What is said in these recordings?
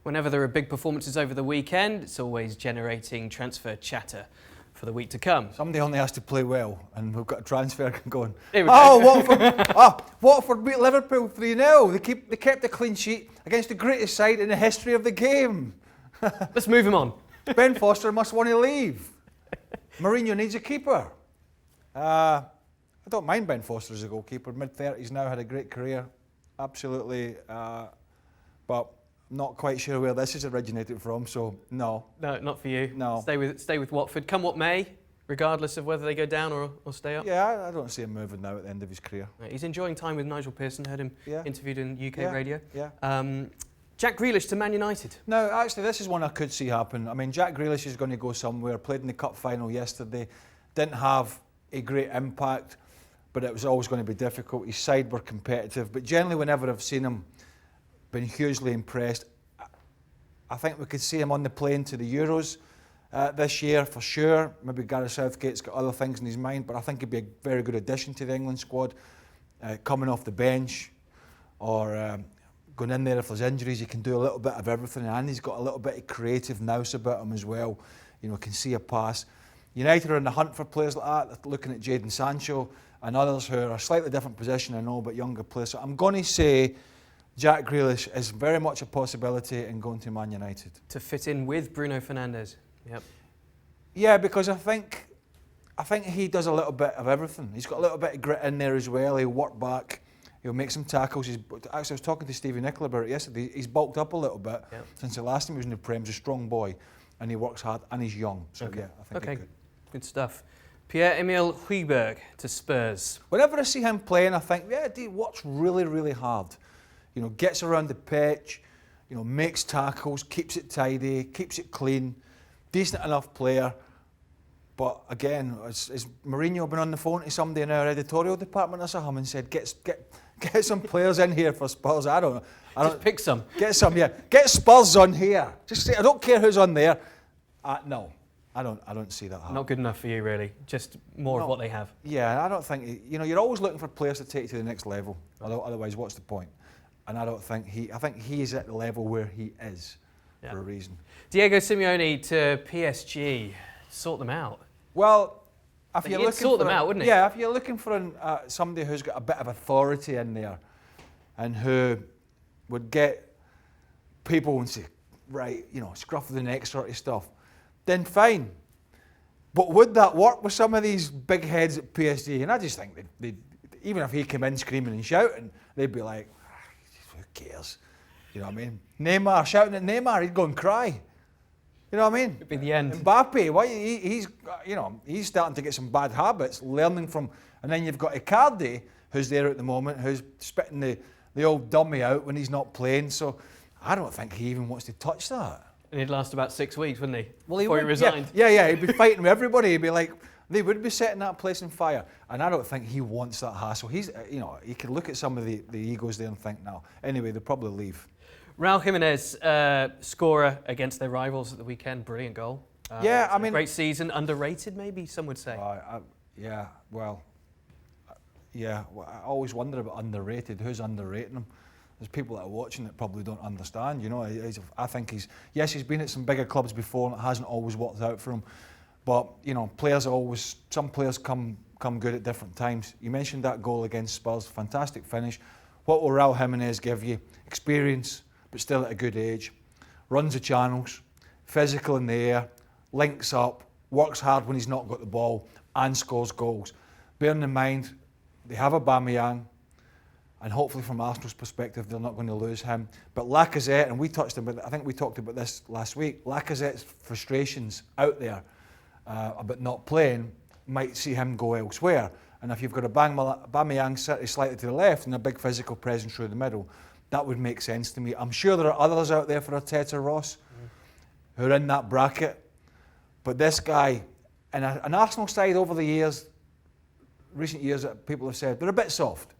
Whenever there are big performances over the weekend, it's always generating transfer chatter for the week to come. Somebody only has to play well, and we've got a transfer going. Watford! Watford beat Liverpool 3-0. They kept a clean sheet against the greatest side in the history of the game. Let's move him on. Ben Foster must want to leave. Mourinho needs a keeper. I don't mind Ben Foster as a goalkeeper. Mid-30s now, had a great career. Absolutely. But not quite sure where this is originated from, so no. No, not for you. No. Stay with Watford. Come what may, regardless of whether they go down or stay up. Yeah, I don't see him moving now at the end of his career. He's enjoying time with Nigel Pearson. Heard him interviewed in UK radio. Yeah. Jack Grealish to Man United. No, actually, this is one I could see happen. I mean, Jack Grealish is going to go somewhere. Played in the cup final yesterday. Didn't have a great impact, but it was always going to be difficult. His side were competitive, but generally, whenever I've seen him, been hugely impressed. I think we could see him on the plane to the Euros this year for sure. Maybe Gareth Southgate's got other things in his mind, but I think he'd be a very good addition to the England squad. Coming off the bench or going in there if there's injuries, he can do a little bit of everything, and he's got a little bit of creative nous about him as well. You know, can see a pass. United are in the hunt for players like that. They're looking at Jadon Sancho and others who are a slightly different position, I know, but younger players. So I'm going to say Jack Grealish is very much a possibility in going to Man United. To fit in with Bruno Fernandes. Yep. Yeah, because I think he does a little bit of everything. He's got a little bit of grit in there as well. He'll work back. He'll make some tackles. Actually, I was talking to Stevie Nicola about it yesterday. He's bulked up a little bit since the last time he was in the Prem. He's a strong boy, and he works hard, and he's young. So yeah, I think good stuff. Pierre-Emile Hojbjerg to Spurs. Whenever I see him playing, I think, he works really, really hard. You know, gets around the pitch, you know, makes tackles, keeps it tidy, keeps it clean, decent enough player. But again, has Mourinho been on the phone to somebody in our editorial department or something and said, get some players in here for Spurs? I don't know. Just pick some. Get some, yeah. Get Spurs on here. Just say, I don't care who's on there. No, I don't see that happening. Not good enough for you, really. Just more of what they have. Yeah, I don't think, you know, you're always looking for players to take you to the next level. Otherwise, what's the point? And I think he's at the level where he is for a reason. Diego Simeone to PSG. Sort them out. Well, if you're looking sort them out, wouldn't he? Yeah, if you're looking for somebody who's got a bit of authority in there and who would get people and say, right, you know, scruff of the neck sort of stuff, then fine. But would that work with some of these big heads at PSG? And I just think they'd even if he came in screaming and shouting, they'd be like, who cares? You know what I mean? Neymar, shouting at Neymar, he'd go and cry. You know what I mean? It'd be the end. Mbappé, he's starting to get some bad habits, learning from, and then you've got Icardi, who's there at the moment, who's spitting the old dummy out when he's not playing. So I don't think he even wants to touch that. And he'd last about 6 weeks, wouldn't he? Well, before he resigned. Yeah, he'd be fighting with everybody. He'd be like, they would be setting that place on fire. And I don't think he wants that hassle. He's, you know, he could look at some of the egos there and think, no. Anyway, they'll probably leave. Raúl Jiménez, scorer against their rivals at the weekend. Brilliant goal. I mean, great season. Underrated, maybe some would say. I always wonder about underrated. Who's underrating him? There's people that are watching that probably don't understand. You know, I think he's been at some bigger clubs before and it hasn't always worked out for him. But you know, some players come good at different times. You mentioned that goal against Spurs, fantastic finish. What will Raúl Jiménez give you? Experience, but still at a good age. Runs the channels, physical in the air, links up, works hard when he's not got the ball, and scores goals. Bearing in mind, they have Aubameyang, and hopefully from Arsenal's perspective, they're not going to lose him. But Lacazette, and I think we talked about this last week, Lacazette's frustrations out there about not playing might see him go elsewhere. And if you've got Aubameyang slightly to the left and a big physical presence through the middle, that would make sense to me. I'm sure there are others out there for Arteta, Ross, who are in that bracket. But this guy, and an Arsenal side over the years, recent years, that people have said, they're a bit soft.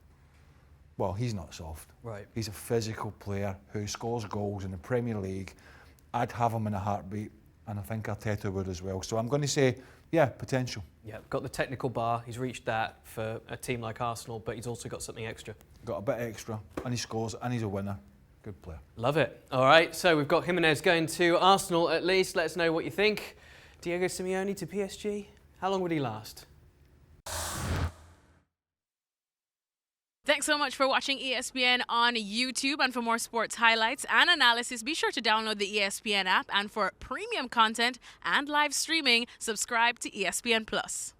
Well, he's not soft. Right. He's a physical player who scores goals in the Premier League. I'd have him in a heartbeat, and I think Arteta would as well. So I'm going to say, yeah, potential. Yeah, got the technical bar. He's reached that for a team like Arsenal, but he's also got something extra. Got a bit extra, and he scores, and he's a winner. Good player. Love it. All right, so we've got Jimenez going to Arsenal at least. Let us know what you think. Diego Simeone to PSG. How long would he last? Thanks so much for watching ESPN on YouTube. And for more sports highlights and analysis, be sure to download the ESPN app. And for premium content and live streaming, subscribe to ESPN Plus.